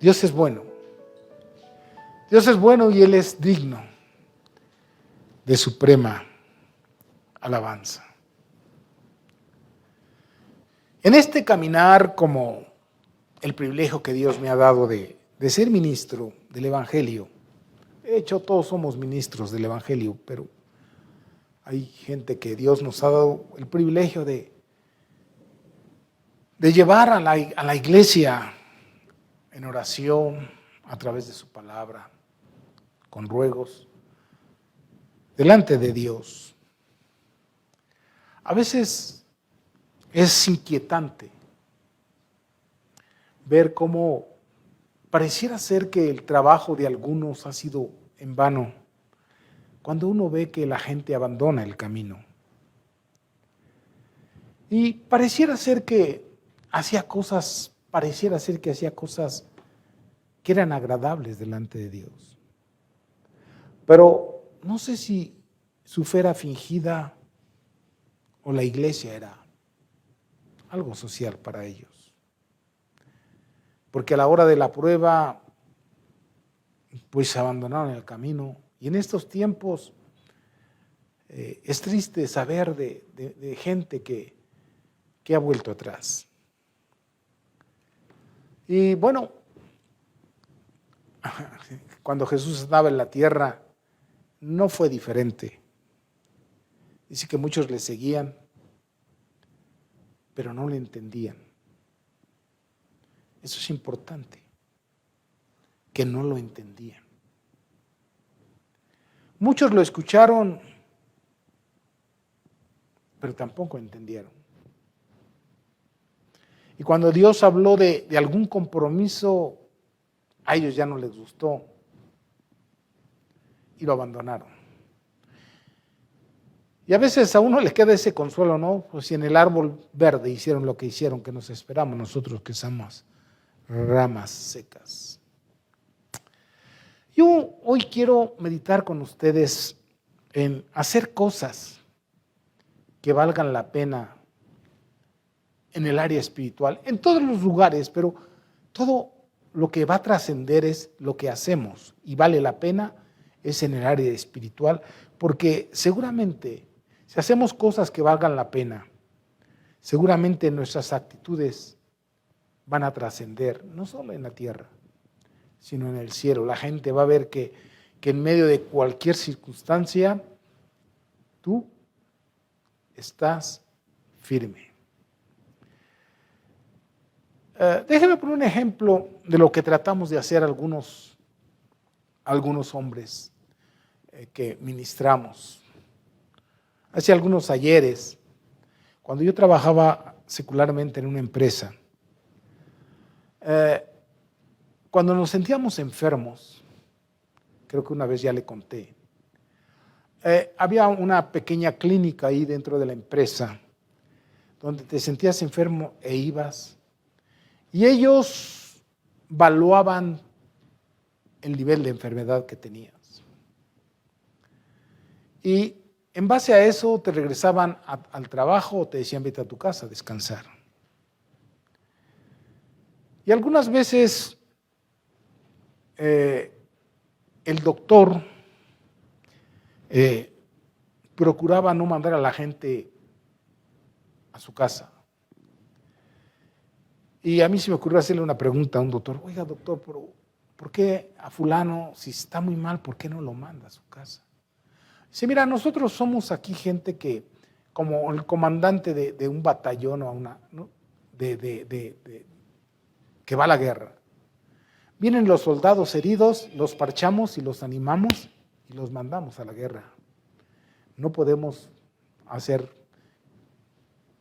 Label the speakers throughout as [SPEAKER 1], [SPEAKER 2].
[SPEAKER 1] Dios es bueno. Dios es bueno y Él es digno de suprema alabanza. En este caminar, como el privilegio que Dios me ha dado de ser ministro del Evangelio, de hecho todos somos ministros del Evangelio, pero hay gente que Dios nos ha dado el privilegio de llevar a la iglesia en oración, a través de su palabra, con ruegos, delante de Dios. A veces es inquietante ver cómo pareciera ser que el trabajo de algunos ha sido en vano, cuando uno ve que la gente abandona el camino. Y pareciera ser que hacía cosas que eran agradables delante de Dios. Pero no sé si su fe era fingida o la iglesia era algo social para ellos. Porque a la hora de la prueba, pues abandonaron el camino. Y en estos tiempos es triste saber de gente que ha vuelto atrás. Y bueno, cuando Jesús estaba en la tierra, no fue diferente. Dice que muchos le seguían, pero no le entendían. Eso es importante, que no lo entendían. Muchos lo escucharon, pero tampoco entendieron. Y cuando Dios habló de algún compromiso, a ellos ya no les gustó y lo abandonaron. Y a veces a uno le queda ese consuelo, ¿no? Pues si en el árbol verde hicieron lo que hicieron, que nos esperamos nosotros que somos ramas secas. Yo hoy quiero meditar con ustedes en hacer cosas que valgan la pena en el área espiritual, en todos los lugares, pero todo lo que va a trascender es lo que hacemos y vale la pena es en el área espiritual, porque seguramente si hacemos cosas que valgan la pena, seguramente nuestras actitudes van a trascender, no solo en la tierra, sino en el cielo. La gente va a ver que en medio de cualquier circunstancia, tú estás firme. Déjeme poner un ejemplo de lo que tratamos de hacer algunos hombres que ministramos. Hace algunos ayeres, cuando yo trabajaba secularmente en una empresa, cuando nos sentíamos enfermos, creo que una vez ya le conté, había una pequeña clínica ahí dentro de la empresa, donde te sentías enfermo e ibas, y ellos evaluaban el nivel de enfermedad que tenías. Y en base a eso te regresaban al trabajo o te decían vete a tu casa a descansar. Y algunas veces el doctor procuraba no mandar a la gente a su casa. Y a mí se me ocurrió hacerle una pregunta a un doctor. Oiga, doctor, pero ¿por qué a fulano, si está muy mal, por qué no lo manda a su casa? Dice, mira, nosotros somos aquí gente que, como el comandante de un batallón o ¿no? Que va a la guerra. Vienen los soldados heridos, los parchamos y los animamos y los mandamos a la guerra. No podemos hacer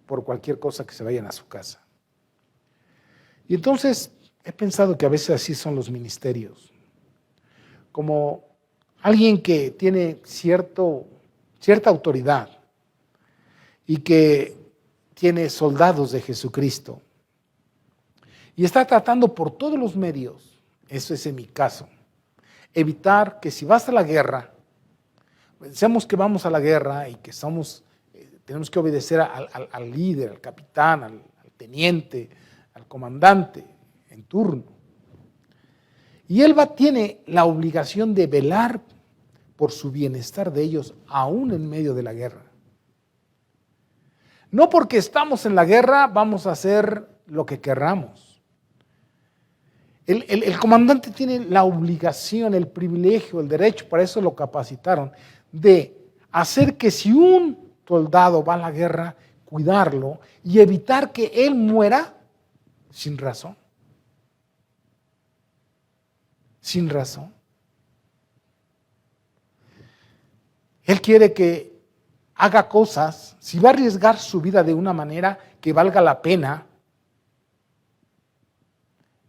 [SPEAKER 1] por cualquier cosa que se vayan a su casa. Y entonces he pensado que a veces así son los ministerios. Como alguien que tiene cierta autoridad y que tiene soldados de Jesucristo y está tratando por todos los medios, eso es en mi caso, evitar que si vas a la guerra, pensemos que vamos a la guerra y que tenemos que obedecer al líder, al capitán, al teniente, al comandante en turno. Y Él tiene la obligación de velar por su bienestar de ellos, aún en medio de la guerra. No porque estamos en la guerra vamos a hacer lo que querramos. El comandante tiene la obligación, el privilegio, el derecho, para eso lo capacitaron, de hacer que si un soldado va a la guerra, cuidarlo y evitar que él muera sin razón. Sin razón. Él quiere que haga cosas, si va a arriesgar su vida de una manera que valga la pena,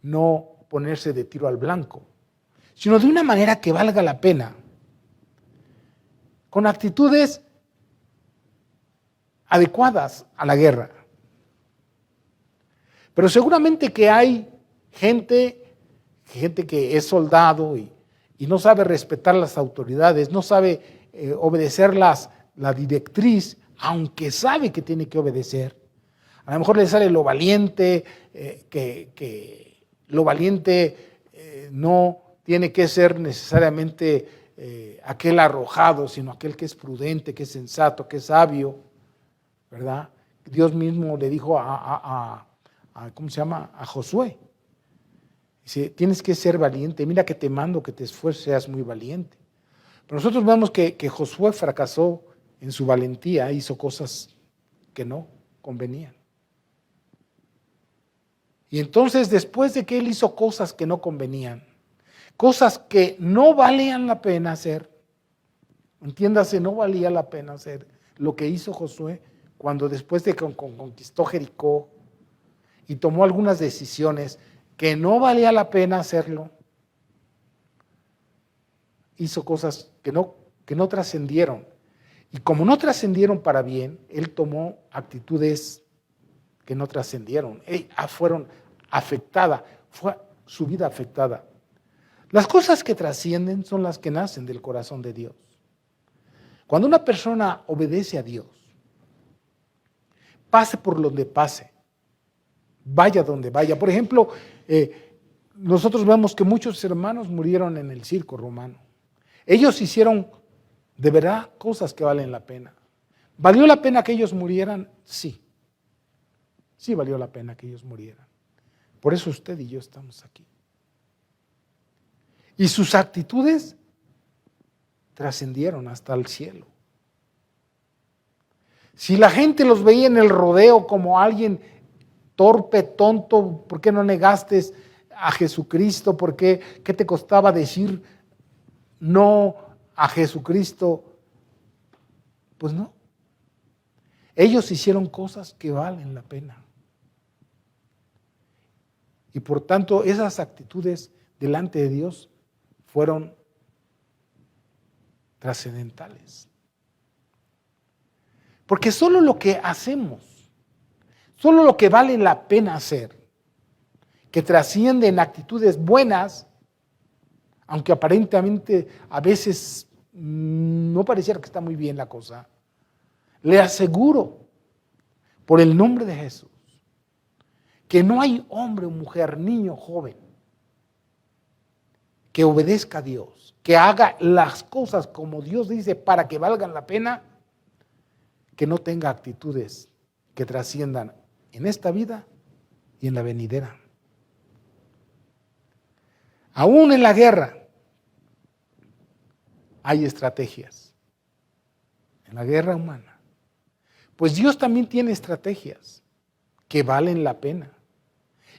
[SPEAKER 1] no ponerse de tiro al blanco, sino de una manera que valga la pena, con actitudes adecuadas a la guerra. Pero seguramente que hay gente que es soldado y no sabe respetar las autoridades, no sabe obedecer la directriz, aunque sabe que tiene que obedecer. A lo mejor le sale lo valiente, lo valiente no tiene que ser necesariamente aquel arrojado, sino aquel que es prudente, que es sensato, que es sabio, ¿verdad? Dios mismo le dijo ¿cómo se llama? A Josué. Dice, tienes que ser valiente, mira que te mando que te esfuerces, seas muy valiente. Pero nosotros vemos que Josué fracasó en su valentía, hizo cosas que no convenían. Y entonces, después de que él hizo cosas que no convenían, cosas que no valían la pena hacer, entiéndase, no valía la pena hacer lo que hizo Josué cuando después de que conquistó Jericó y tomó algunas decisiones que no valía la pena hacerlo, hizo cosas que no trascendieron. Y como no trascendieron para bien, él tomó actitudes que no trascendieron, fueron afectadas, fue su vida afectada. Las cosas que trascienden son las que nacen del corazón de Dios. Cuando una persona obedece a Dios, pase por donde pase, vaya donde vaya. Por ejemplo, nosotros vemos que muchos hermanos murieron en el circo romano. Ellos hicieron de verdad cosas que valen la pena. ¿Valió la pena que ellos murieran? Sí. Sí valió la pena que ellos murieran. Por eso usted y yo estamos aquí. Y sus actitudes trascendieron hasta el cielo. Si la gente los veía en el rodeo como alguien torpe, tonto, ¿por qué no negaste a Jesucristo? ¿Por qué? ¿Qué te costaba decir no a Jesucristo? Pues no. Ellos hicieron cosas que valen la pena. Y por tanto, esas actitudes delante de Dios fueron trascendentales. Porque solo lo que hacemos, solo lo que vale la pena hacer, que trasciende en actitudes buenas, aunque aparentemente a veces no pareciera que está muy bien la cosa, le aseguro, por el nombre de Jesús, que no hay hombre o mujer, niño, joven, que obedezca a Dios, que haga las cosas como Dios dice para que valgan la pena, que no tenga actitudes que trasciendan en esta vida y en la venidera. Aún en la guerra hay estrategias, en la guerra humana. Pues Dios también tiene estrategias que valen la pena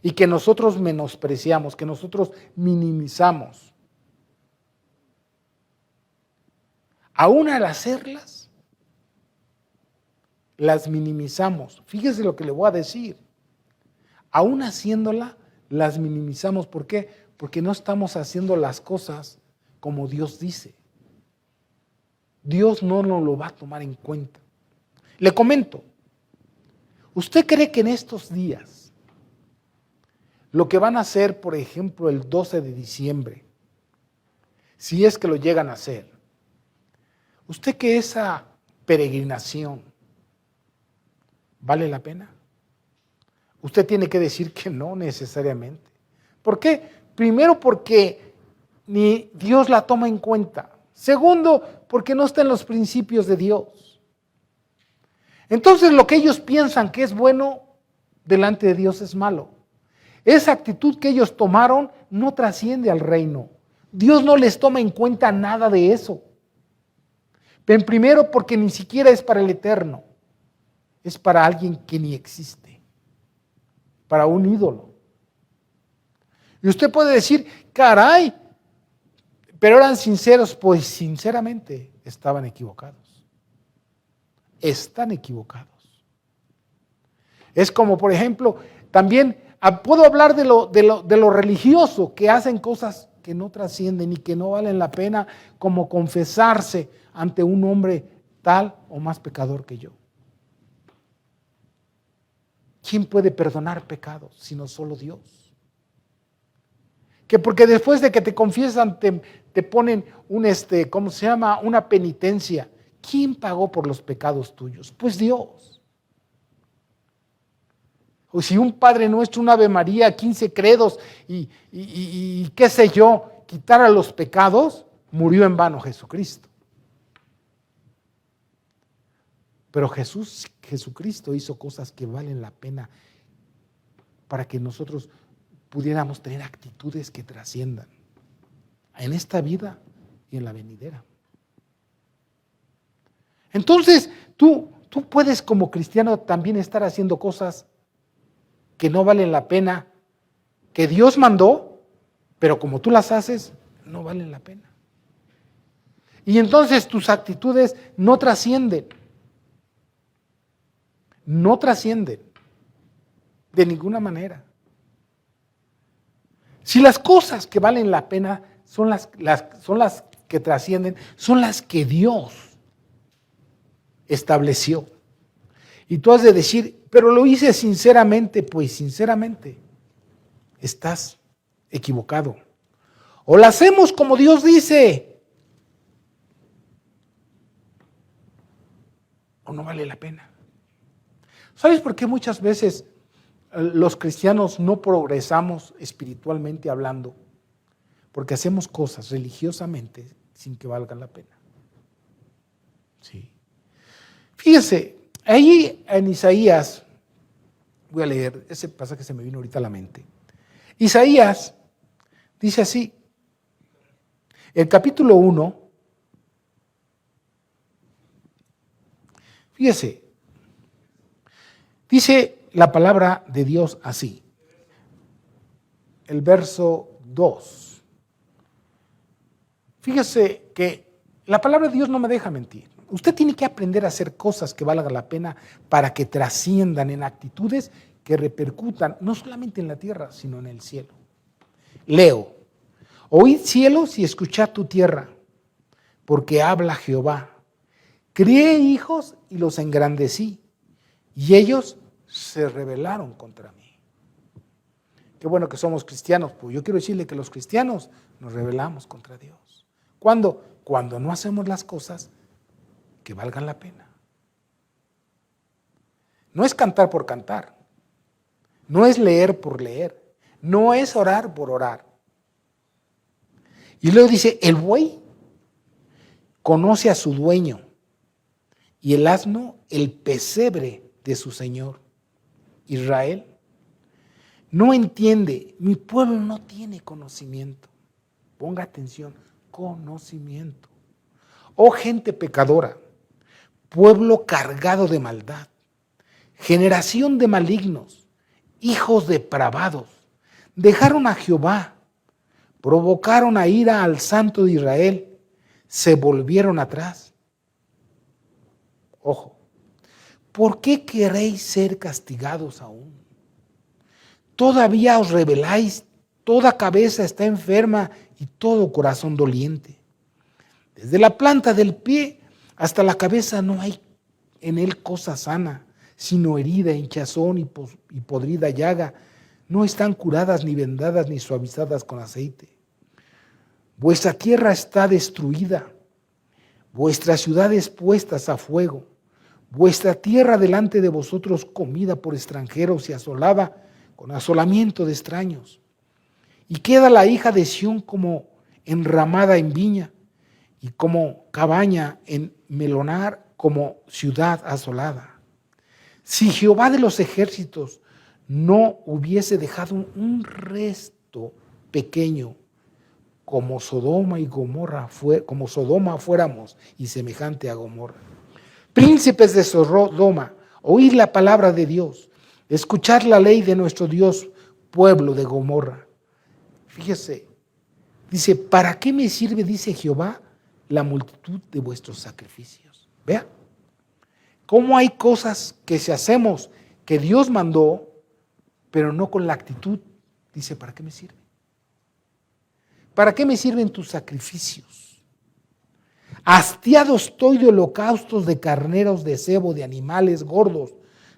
[SPEAKER 1] y que nosotros menospreciamos, que nosotros minimizamos. Aún al hacerlas, las minimizamos. Fíjese lo que le voy a decir. Aún haciéndola, las minimizamos. ¿Por qué? Porque no estamos haciendo las cosas como Dios dice. Dios no nos lo va a tomar en cuenta. Le comento, ¿usted cree que en estos días, lo que van a hacer, por ejemplo, el 12 de diciembre, si es que lo llegan a hacer, ¿usted que esa peregrinación vale la pena? Usted tiene que decir que no necesariamente. ¿Por qué? Primero porque ni Dios la toma en cuenta. Segundo, porque no está en los principios de Dios. Entonces lo que ellos piensan que es bueno, delante de Dios es malo. Esa actitud que ellos tomaron no trasciende al reino. Dios no les toma en cuenta nada de eso. Pero primero porque ni siquiera es para el eterno. Es para alguien que ni existe. Para un ídolo. Y usted puede decir, caray, pero eran sinceros. Pues sinceramente estaban equivocados. Están equivocados. Es como, por ejemplo, también puedo hablar de lo religioso, que hacen cosas que no trascienden y que no valen la pena, como confesarse ante un hombre tal o más pecador que yo. ¿Quién puede perdonar pecados sino solo Dios? Que porque después de que te confiesan te ponen una penitencia. ¿Quién pagó por los pecados tuyos? Pues Dios. O si un Padre Nuestro, un Ave María, 15 credos y qué sé yo, quitara los pecados, murió en vano Jesucristo. Pero Jesucristo hizo cosas que valen la pena para que nosotros pudiéramos tener actitudes que trasciendan en esta vida y en la venidera. Entonces, tú puedes como cristiano también estar haciendo cosas que no valen la pena, que Dios mandó, pero como tú las haces, no valen la pena. Y entonces tus actitudes no trascienden. No trascienden de ninguna manera. Si las cosas que valen la pena son las que trascienden, son las que Dios estableció. Y tú has de decir, pero lo hice sinceramente. Pues sinceramente estás equivocado. O la hacemos como Dios dice, o no vale la pena. ¿Sabes por qué muchas veces los cristianos no progresamos espiritualmente hablando? Porque hacemos cosas religiosamente sin que valgan la pena. Sí. Fíjese, ahí en Isaías, voy a leer, ese pasaje se me vino ahorita a la mente. Isaías dice así, el capítulo 1, fíjese, dice la palabra de Dios así, el verso 2. Fíjese que la palabra de Dios no me deja mentir. Usted tiene que aprender a hacer cosas que valgan la pena para que trasciendan en actitudes que repercutan no solamente en la tierra, sino en el cielo. Leo, oíd cielos y escuchad tu tierra, porque habla Jehová. Crié hijos y los engrandecí, y ellos se rebelaron contra mí. Qué bueno que somos cristianos, pues yo quiero decirle que los cristianos nos rebelamos contra Dios. ¿Cuándo? Cuando no hacemos las cosas que valgan la pena. No es cantar por cantar, no es leer por leer, no es orar por orar. Y luego dice, el buey conoce a su dueño y el asno el pesebre de su señor. Israel no entiende, mi pueblo no tiene conocimiento. Ponga atención, conocimiento. Oh gente pecadora, pueblo cargado de maldad, generación de malignos, hijos depravados, dejaron a Jehová, provocaron a ira al Santo de Israel, se volvieron atrás. Ojo, ¿por qué queréis ser castigados aún? Todavía os rebeláis, toda cabeza está enferma y todo corazón doliente. Desde la planta del pie hasta la cabeza no hay en él cosa sana, sino herida, hinchazón y podrida llaga. No están curadas ni vendadas ni suavizadas con aceite. Vuestra tierra está destruida, vuestras ciudades puestas a fuego, vuestra tierra delante de vosotros comida por extranjeros y asolada con asolamiento de extraños. Y queda la hija de Sión como enramada en viña, y como cabaña en melonar, como ciudad asolada. Si Jehová de los ejércitos no hubiese dejado un resto pequeño, como Sodoma y Gomorra, como Sodoma fuéramos y semejante a Gomorra. Príncipes de Sodoma, oíd la palabra de Dios, escuchad la ley de nuestro Dios, pueblo de Gomorra. Fíjese, dice, ¿para qué me sirve, dice Jehová, la multitud de vuestros sacrificios? Vea, cómo hay cosas que si hacemos que Dios mandó, pero no con la actitud, dice, ¿para qué me sirve? ¿Para qué me sirven tus sacrificios? Hastiado estoy de holocaustos, de carneros, de cebo, de animales gordos.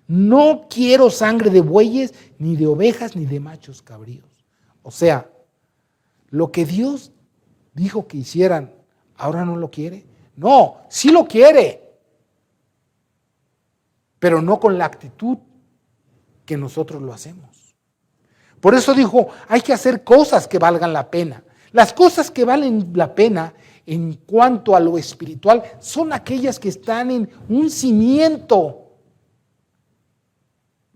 [SPEAKER 1] No quiero sangre de bueyes, ni de ovejas, ni de machos cabríos. O sea, lo que Dios dijo que hicieran, ¿ahora no lo quiere? No, sí lo quiere, pero no con la actitud que nosotros lo hacemos. Por eso dijo, hay que hacer cosas que valgan la pena. Las cosas que valen la pena en cuanto a lo espiritual son aquellas que están en un cimiento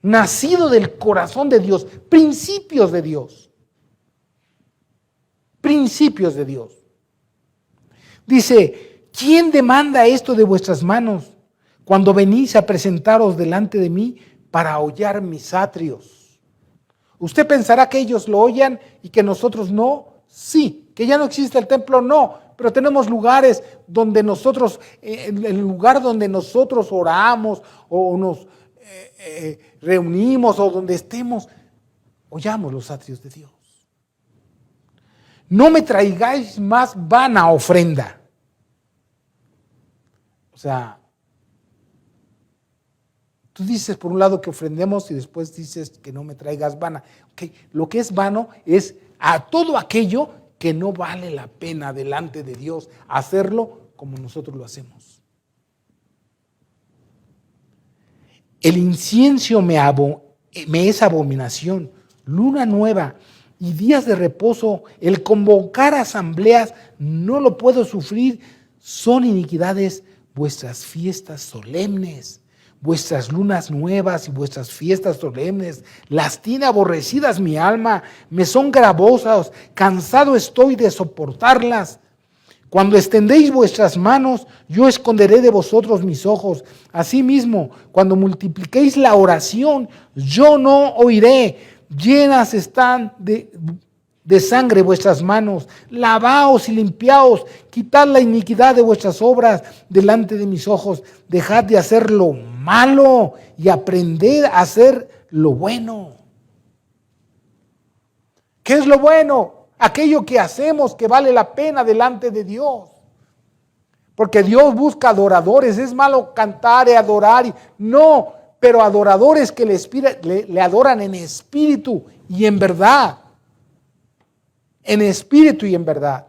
[SPEAKER 1] nacido del corazón de Dios, principios de Dios. Principios de Dios. Dice, ¿quién demanda esto de vuestras manos cuando venís a presentaros delante de mí para hollar mis atrios? ¿Usted pensará que ellos lo oyan y que nosotros no? Sí. ¿Que ya no existe el templo? No. Pero tenemos lugares donde nosotros, el lugar donde nosotros oramos o nos reunimos o donde estemos, oyamos los atrios de Dios. No me traigáis más vana ofrenda. O sea, tú dices por un lado que ofrendemos y después dices que no me traigas vana. Okay. Lo que es vano es a todo aquello que no vale la pena delante de Dios hacerlo como nosotros lo hacemos. El incienso me es abominación, luna nueva y días de reposo, el convocar asambleas, no lo puedo sufrir, son iniquidades vuestras fiestas solemnes. Vuestras lunas nuevas y vuestras fiestas solemnes, las tiene aborrecidas mi alma, me son gravosas, cansado estoy de soportarlas. Cuando extendéis vuestras manos, yo esconderé de vosotros mis ojos. Asimismo, cuando multipliquéis la oración, yo no oiré. Llenas están de sangre vuestras manos, lavaos y limpiaos, quitad la iniquidad de vuestras obras delante de mis ojos, dejad de hacer lo malo y aprended a hacer lo bueno. ¿Qué es lo bueno? Aquello que hacemos que vale la pena delante de Dios. Porque Dios busca adoradores. Es malo cantar y adorar. No, pero adoradores que le adoran en espíritu y en verdad. En espíritu y en verdad.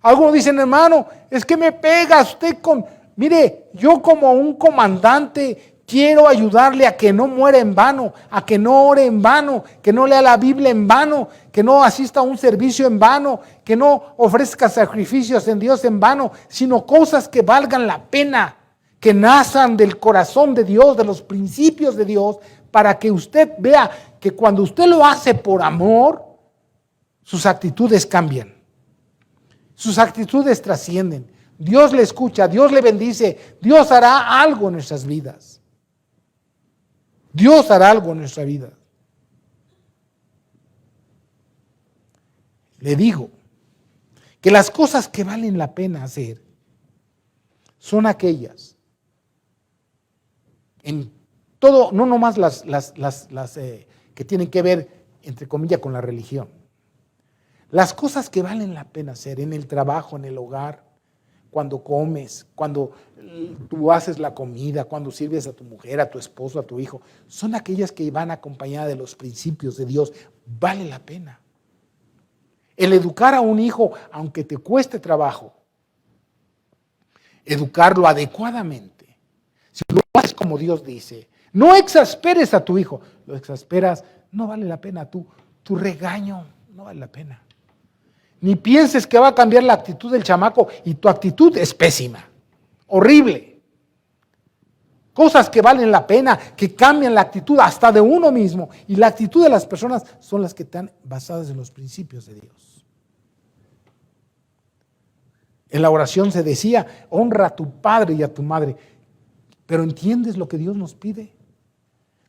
[SPEAKER 1] Algunos dicen, hermano, es que me pega usted con... Mire, yo como un comandante quiero ayudarle a que no muera en vano, a que no ore en vano, que no lea la Biblia en vano, que no asista a un servicio en vano, que no ofrezca sacrificios en Dios en vano, sino cosas que valgan la pena, que nazcan del corazón de Dios, de los principios de Dios, para que usted vea que cuando usted lo hace por amor, sus actitudes cambian, sus actitudes trascienden. Dios le escucha, Dios le bendice, Dios hará algo en nuestras vidas. Dios hará algo en nuestra vida. Le digo que las cosas que valen la pena hacer son aquellas en todo, no nomás las que tienen que ver, entre comillas, con la religión. Las cosas que valen la pena hacer en el trabajo, en el hogar, cuando comes, cuando tú haces la comida, cuando sirves a tu mujer, a tu esposo, a tu hijo, son aquellas que van acompañadas de los principios de Dios. Vale la pena. El educar a un hijo, aunque te cueste trabajo, educarlo adecuadamente. Si lo haces como Dios dice, no exasperes a tu hijo. Lo exasperas, no vale la pena. Tu regaño no vale la pena. Ni pienses que va a cambiar la actitud del chamaco y tu actitud es pésima, horrible. Cosas que valen la pena, que cambian la actitud hasta de uno mismo. Y la actitud de las personas son las que están basadas en los principios de Dios. En la oración se decía, honra a tu padre y a tu madre. Pero ¿entiendes lo que Dios nos pide?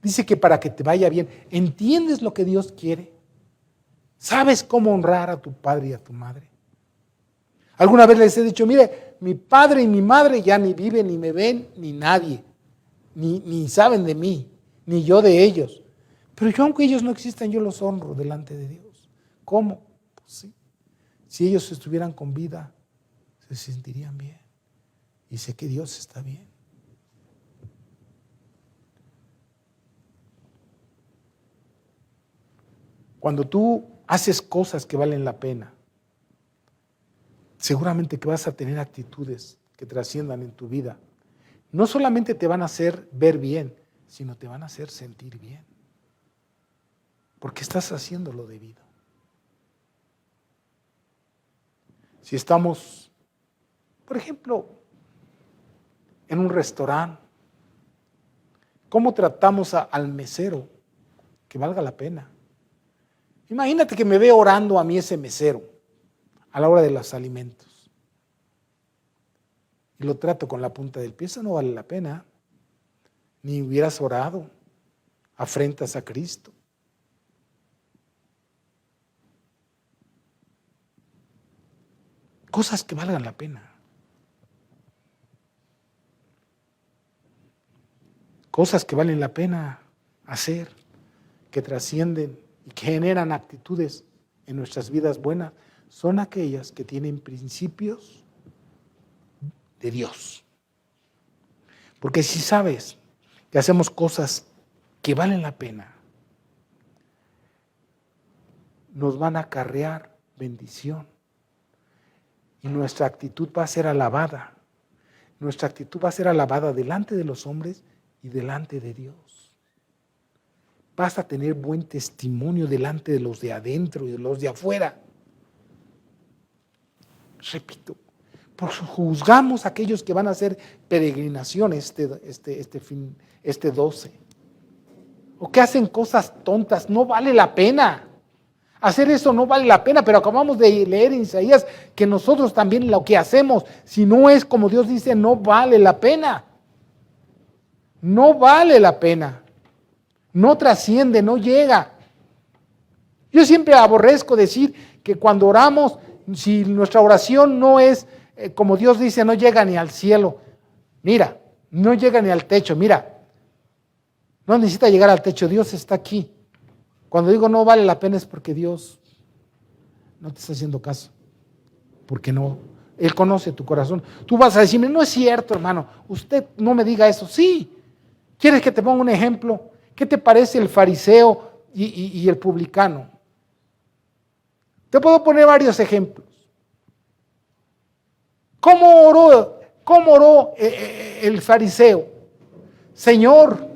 [SPEAKER 1] Dice que para que te vaya bien, ¿entiendes lo que Dios quiere? ¿Sabes cómo honrar a tu padre y a tu madre? Alguna vez les he dicho, mire, mi padre y mi madre ya ni viven, ni me ven, ni nadie. Ni saben de mí, ni yo de ellos. Pero yo, aunque ellos no existan, yo los honro delante de Dios. ¿Cómo? Pues sí. Si ellos estuvieran con vida, se sentirían bien. Y sé que Dios está bien. Cuando tú haces cosas que valen la pena, seguramente que vas a tener actitudes que trasciendan en tu vida. No solamente te van a hacer ver bien, sino te van a hacer sentir bien. Porque estás haciendo lo debido. Si estamos, por ejemplo, en un restaurante, ¿cómo tratamos al mesero? Que valga la pena. Imagínate que me ve orando a mí ese mesero a la hora de los alimentos. Y lo trato con la punta del pie, eso no vale la pena. Ni hubieras orado, afrentas a Cristo. Cosas que valgan la pena. Cosas que valen la pena hacer, que trascienden y que generan actitudes en nuestras vidas buenas, son aquellas que tienen principios de Dios. Porque si sabes que hacemos cosas que valen la pena, nos van a acarrear bendición. Y nuestra actitud va a ser alabada. Nuestra actitud va a ser alabada delante de los hombres y delante de Dios. Vas a tener buen testimonio delante de los de adentro y de los de afuera. Repito, pues juzgamos a aquellos que van a hacer peregrinaciones este 12. O que hacen cosas tontas, no vale la pena. Hacer eso no vale la pena, pero acabamos de leer en Isaías que nosotros también lo que hacemos, si no es como Dios dice, no vale la pena. No vale la pena. No trasciende, no llega. Yo siempre aborrezco decir que cuando oramos, si nuestra oración no es como Dios dice, no llega ni al cielo. Mira, no llega ni al techo. Mira, no necesita llegar al techo, Dios está aquí. Cuando digo no vale la pena es porque Dios no te está haciendo caso. Porque no, Él conoce tu corazón. Tú vas a decirme, no es cierto, hermano, usted no me diga eso. Sí, ¿quieres que te ponga un ejemplo? ¿Qué te parece el fariseo y el publicano? Te puedo poner varios ejemplos. ¿Cómo oró el fariseo? Señor,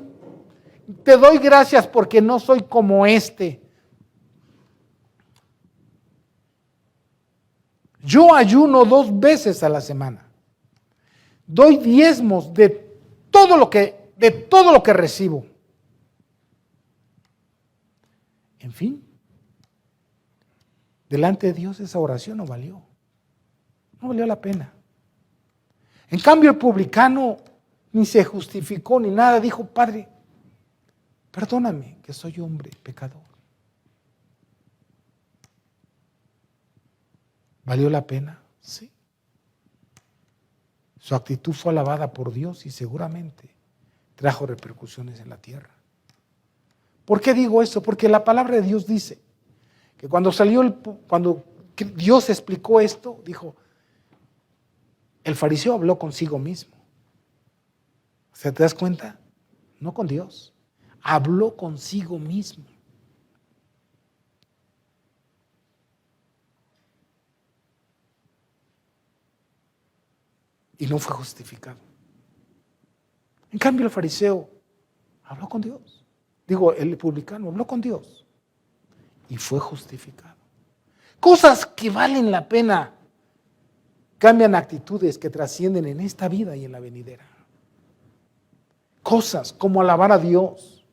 [SPEAKER 1] te doy gracias porque no soy como este. Yo ayuno 2 veces a la semana. Doy diezmos de todo lo que recibo. En fin, delante de Dios esa oración no valió. No valió la pena. En cambio el publicano ni se justificó ni nada. Dijo, Padre, perdóname que soy hombre pecador. ¿Valió la pena? Sí. Su actitud fue alabada por Dios y seguramente trajo repercusiones en la tierra. ¿Por qué digo esto? Porque la palabra de Dios dice que cuando Dios explicó esto, dijo, el fariseo habló consigo mismo. O sea, ¿te das cuenta? No con Dios. Habló consigo mismo. Y no fue justificado. En cambio, el fariseo habló con Dios. Digo, el publicano habló con Dios y fue justificado. Cosas que valen la pena cambian actitudes que trascienden en esta vida y en la venidera. Cosas como alabar a Dios.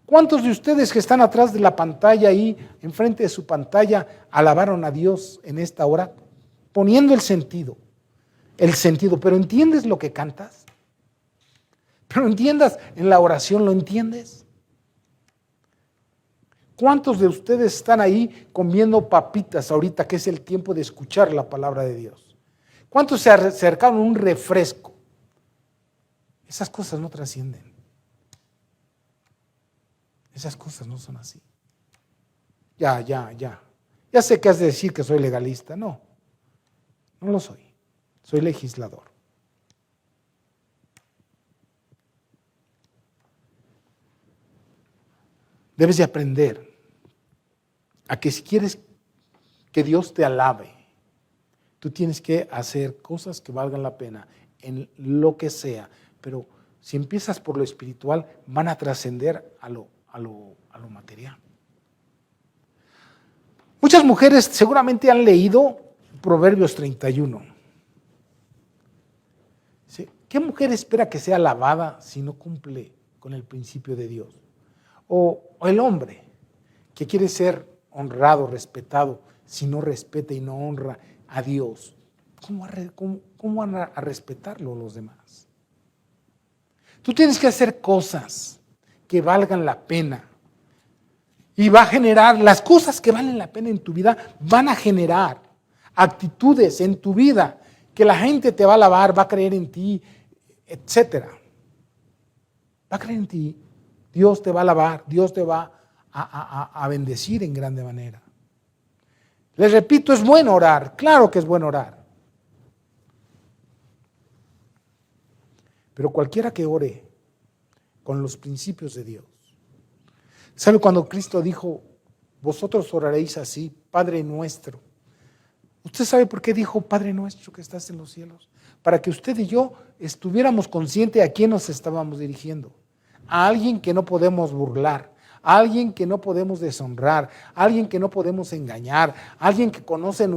[SPEAKER 1] ¿Cuántos de ustedes que están atrás de la pantalla ahí, enfrente de su pantalla, alabaron a Dios en esta hora? Poniendo el sentido, pero ¿entiendes lo que cantas? Pero entiendas, en la oración, ¿lo entiendes? ¿Cuántos de ustedes están ahí comiendo papitas ahorita que es el tiempo de escuchar la palabra de Dios? ¿Cuántos se acercaron a un refresco? Esas cosas no trascienden. Esas cosas no son así. Ya sé que has de decir que soy legalista. No lo soy. Soy legislador. Debes de aprender a que si quieres que Dios te alabe, tú tienes que hacer cosas que valgan la pena en lo que sea. Pero si empiezas por lo espiritual, van a trascender a lo material. Muchas mujeres seguramente han leído Proverbios 31. ¿Sí? ¿Qué mujer espera que sea alabada si no cumple con el principio de Dios? O el hombre que quiere ser honrado, respetado, si no respeta y no honra a Dios, ¿cómo van a respetarlo los demás? Tú tienes que hacer cosas que valgan la pena. Y va a generar, las cosas que valen la pena en tu vida van a generar actitudes en tu vida que la gente te va a alabar, va a creer en ti, etcétera. Va a creer en ti. Dios te va a alabar, Dios te va a bendecir en grande manera. Les repito, es bueno orar, claro que es bueno orar. Pero cualquiera que ore con los principios de Dios. ¿Sabe cuando Cristo dijo, vosotros oraréis así, Padre nuestro? ¿Usted sabe por qué dijo Padre nuestro que estás en los cielos? Para que usted y yo estuviéramos conscientes a quién nos estábamos dirigiendo. A alguien que no podemos burlar, a alguien que no podemos deshonrar, a alguien que no podemos engañar, a alguien que conoce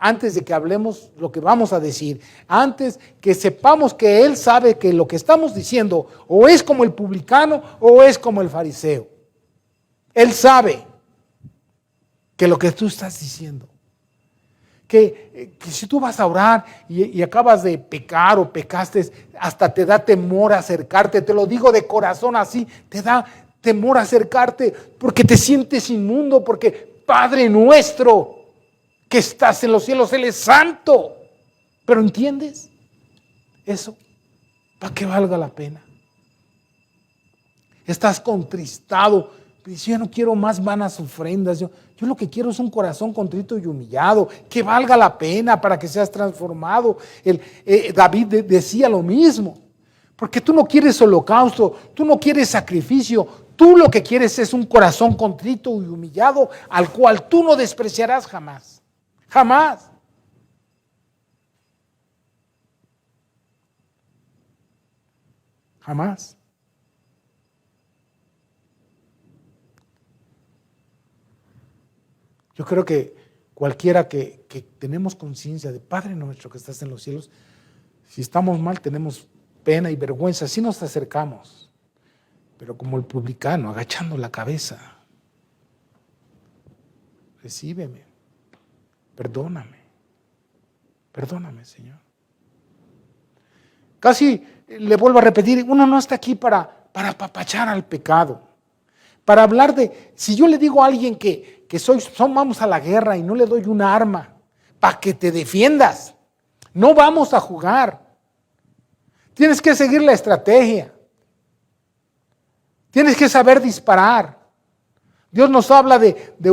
[SPEAKER 1] antes de que hablemos lo que vamos a decir, antes que sepamos que Él sabe que lo que estamos diciendo o es como el publicano o es como el fariseo. Él sabe que lo que tú estás diciendo, que si tú vas a orar y acabas de pecar o pecaste, hasta te da temor acercarte, te lo digo de corazón así, te da temor acercarte porque te sientes inmundo, porque Padre nuestro que estás en los cielos, Él es santo. Pero ¿entiendes? Eso, para que valga la pena. Estás contristado. Yo no quiero más vanas ofrendas, yo lo que quiero es un corazón contrito y humillado, que valga la pena para que seas transformado. David decía lo mismo, porque tú no quieres holocausto, tú no quieres sacrificio, tú lo que quieres es un corazón contrito y humillado al cual tú no despreciarás jamás, jamás. Jamás. Yo creo que cualquiera que tenemos conciencia de Padre nuestro que estás en los cielos, si estamos mal tenemos pena y vergüenza, sí nos acercamos, pero como el publicano, agachando la cabeza, recíbeme, perdóname, Señor. Casi le vuelvo a repetir, uno no está aquí para apapachar al pecado, para hablar de, si yo le digo a alguien que vamos a la guerra y no le doy un arma para que te defiendas, no vamos a jugar. Tienes que seguir la estrategia. Tienes que saber disparar. Dios nos habla de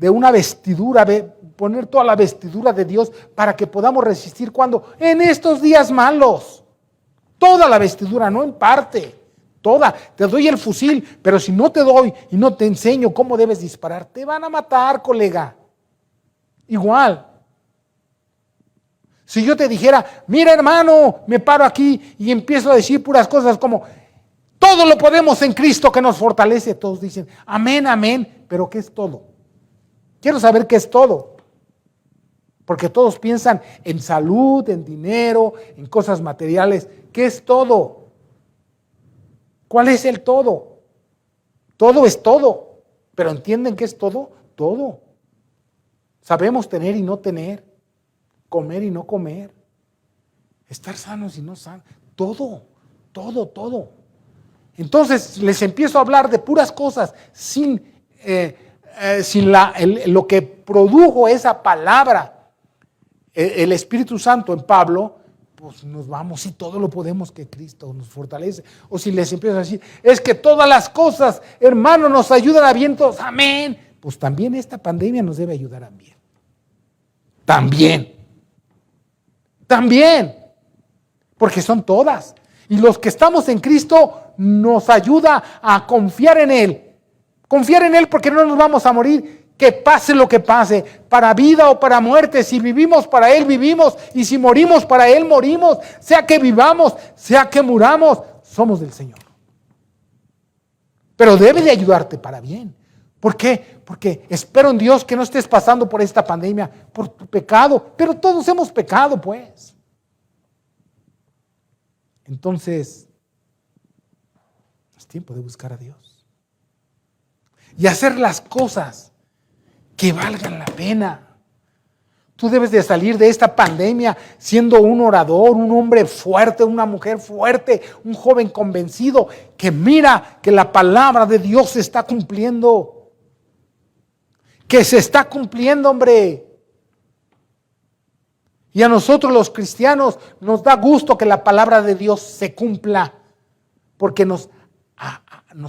[SPEAKER 1] una vestidura, de poner toda la vestidura de Dios para que podamos resistir cuando en estos días malos. Toda la vestidura, no en parte. Toda, te doy el fusil, pero si no te doy y no te enseño cómo debes disparar, te van a matar, colega. Igual. Si yo te dijera, mira hermano, me paro aquí y empiezo a decir puras cosas como, todo lo podemos en Cristo que nos fortalece, todos dicen, amén, amén, pero ¿qué es todo? Quiero saber qué es todo. Porque todos piensan en salud, en dinero, en cosas materiales. ¿Qué es todo? ¿Cuál es el todo? Todo es todo. ¿Pero entienden qué es todo? Todo. Sabemos tener y no tener. Comer y no comer. Estar sanos y no sanos. Todo, todo, todo. Entonces les empiezo a hablar de puras cosas sin lo que produjo esa palabra. El Espíritu Santo en Pablo, pues nos vamos y todo lo podemos que Cristo nos fortalece. O si les empiezo a decir, es que todas las cosas, hermano, nos ayudan a bien todos. Amén. Pues también esta pandemia nos debe ayudar a bien. También. Porque son todas. Y los que estamos en Cristo nos ayuda a confiar en Él. Confiar en Él porque no nos vamos a morir. Que pase lo que pase, para vida o para muerte, si vivimos para Él, vivimos, y si morimos para Él, morimos, sea que vivamos, sea que muramos, somos del Señor. Pero debe de ayudarte para bien. ¿Por qué? Porque espero en Dios que no estés pasando por esta pandemia, por tu pecado, pero todos hemos pecado, pues. Entonces, es tiempo de buscar a Dios y hacer las cosas que valgan la pena. Tú debes de salir de esta pandemia siendo un orador, un hombre fuerte, una mujer fuerte, un joven convencido que mira que la palabra de Dios se está cumpliendo. Que se está cumpliendo, hombre. Y a nosotros los cristianos nos da gusto que la palabra de Dios se cumpla, porque nos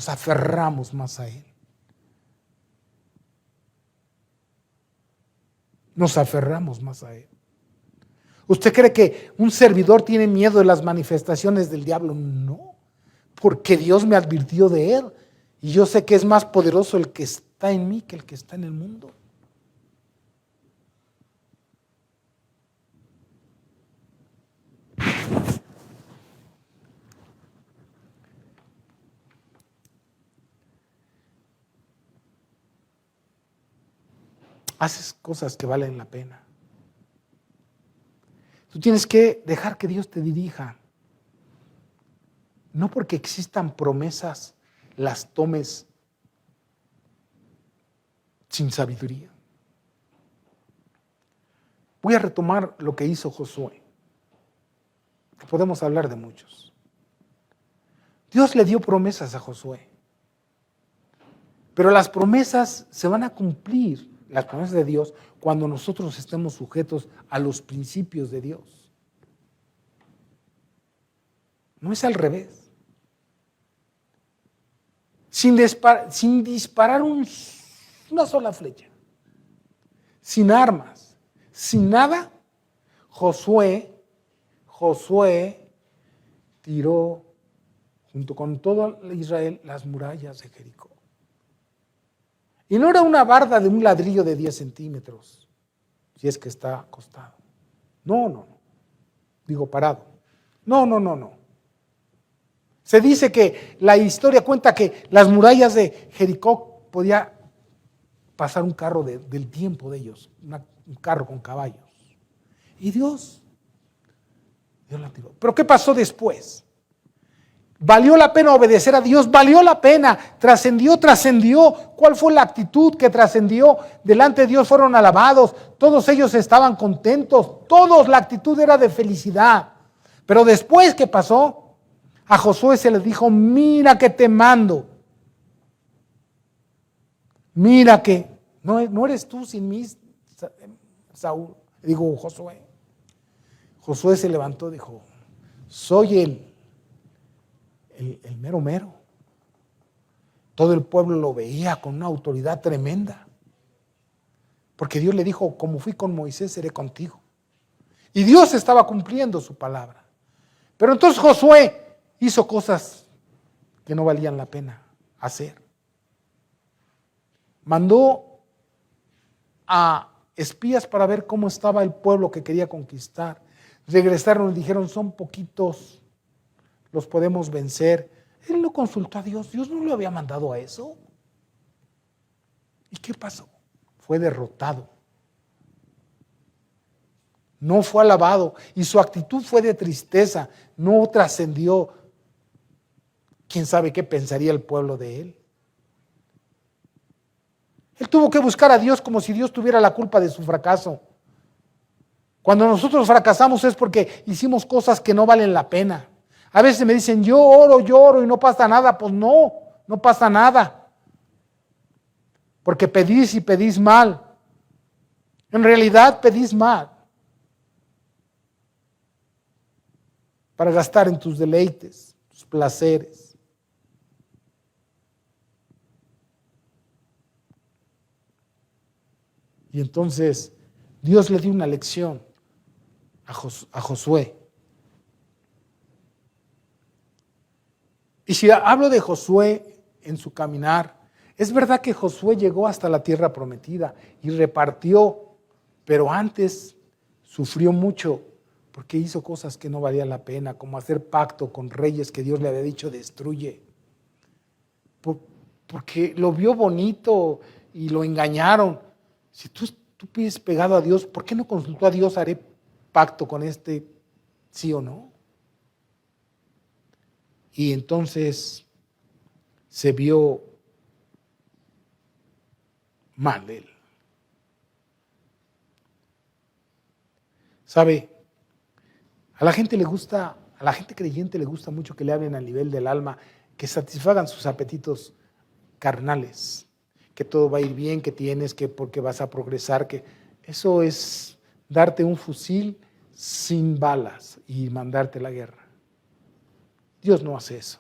[SPEAKER 1] aferramos más a Él. Nos aferramos más a Él. ¿Usted cree que un servidor tiene miedo de las manifestaciones del diablo? No, porque Dios me advirtió de Él. Y yo sé que es más poderoso el que está en mí que el que está en el mundo. Haces cosas que valen la pena. Tú tienes que dejar que Dios te dirija. No porque existan promesas, las tomes sin sabiduría. Voy a retomar lo que hizo Josué. Podemos hablar de muchos. Dios le dio promesas a Josué. Pero las promesas se van a cumplir, las promesas de Dios, cuando nosotros estemos sujetos a los principios de Dios. No es al revés. Sin disparar una sola flecha, sin armas, sin nada, Josué tiró junto con todo Israel las murallas de Jericó. Y no era una barda de un ladrillo de 10 centímetros, si es que está acostado. No. Digo parado. No. Se dice que la historia cuenta que las murallas de Jericó podía pasar un carro del tiempo de ellos, un carro con caballos. Y Dios la tiró. ¿Pero qué pasó después? ¿Valió la pena obedecer a Dios? Valió la pena. Trascendió. ¿Cuál fue la actitud que trascendió? Delante de Dios fueron alabados. Todos ellos estaban contentos. Todos, la actitud era de felicidad. Pero después, ¿qué pasó? A Josué se le dijo, mira que te mando. Mira que no eres tú sin mí, Josué. Josué se levantó y dijo, soy el mero mero. Todo el pueblo lo veía con una autoridad tremenda. Porque Dios le dijo, como fui con Moisés, seré contigo. Y Dios estaba cumpliendo su palabra. Pero entonces Josué hizo cosas que no valían la pena hacer. Mandó a espías para ver cómo estaba el pueblo que quería conquistar. Regresaron y dijeron, son poquitos, los podemos vencer. Él no consultó a Dios. Dios no lo había mandado a eso. ¿Y qué pasó? fue derrotado. No fue alabado y su actitud fue de tristeza, no trascendió. ¿Quién sabe qué pensaría el pueblo de él? Él tuvo que buscar a Dios como si Dios tuviera la culpa de su fracaso. Cuando nosotros fracasamos es porque hicimos cosas que no valen la pena. A veces me dicen, yo oro y no pasa nada. Pues no pasa nada. Porque pedís y pedís mal. En realidad pedís mal. Para gastar en tus deleites, tus placeres. Y entonces Dios le dio una lección a Josué. Y si hablo de Josué en su caminar, es verdad que Josué llegó hasta la tierra prometida y repartió, pero antes sufrió mucho porque hizo cosas que no valían la pena, como hacer pacto con reyes que Dios le había dicho destruye. Porque lo vio bonito y lo engañaron. Si tú pides pegado a Dios, ¿por qué no consultó a Dios? ¿Haré pacto con este, sí o no? Y entonces se vio mal él. ¿Sabe? A la gente creyente le gusta mucho que le hablen al nivel del alma, que satisfagan sus apetitos carnales. Que todo va a ir bien, que tienes, que porque vas a progresar, que eso es darte un fusil sin balas y mandarte a la guerra. Dios no hace eso.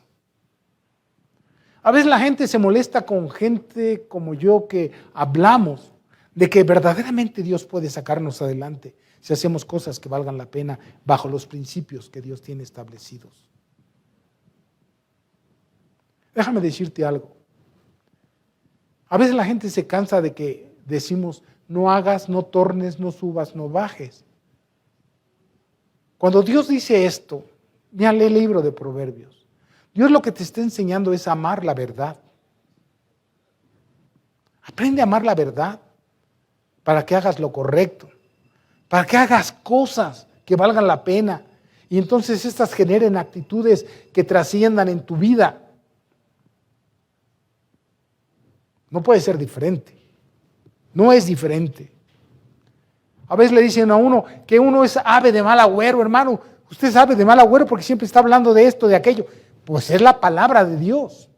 [SPEAKER 1] A veces la gente se molesta con gente como yo que hablamos de que verdaderamente Dios puede sacarnos adelante si hacemos cosas que valgan la pena bajo los principios que Dios tiene establecidos. Déjame decirte algo. A veces la gente se cansa de que decimos, no hagas, no tornes, no subas, no bajes. Cuando Dios dice esto, mira, lee el libro de Proverbios. Dios lo que te está enseñando es amar la verdad. Aprende a amar la verdad para que hagas lo correcto, para que hagas cosas que valgan la pena y entonces estas generen actitudes que trasciendan en tu vida. No puede ser diferente. No es diferente. A veces le dicen a uno que uno es ave de mal agüero, hermano. Usted es ave de mal agüero porque siempre está hablando de esto, de aquello. Pues es la palabra de Dios.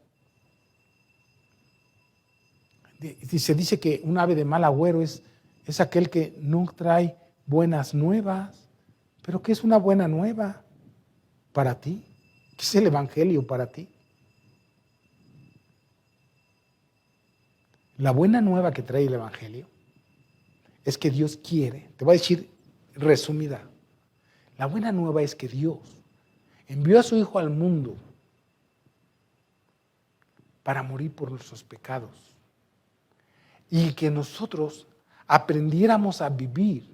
[SPEAKER 1] Se dice que un ave de mal agüero es aquel que no trae buenas nuevas. ¿Pero qué es una buena nueva para ti? ¿Qué es el evangelio para ti? La buena nueva que trae el evangelio es que Dios quiere, te voy a decir resumida, la buena nueva es que Dios envió a su Hijo al mundo para morir por nuestros pecados y que nosotros aprendiéramos a vivir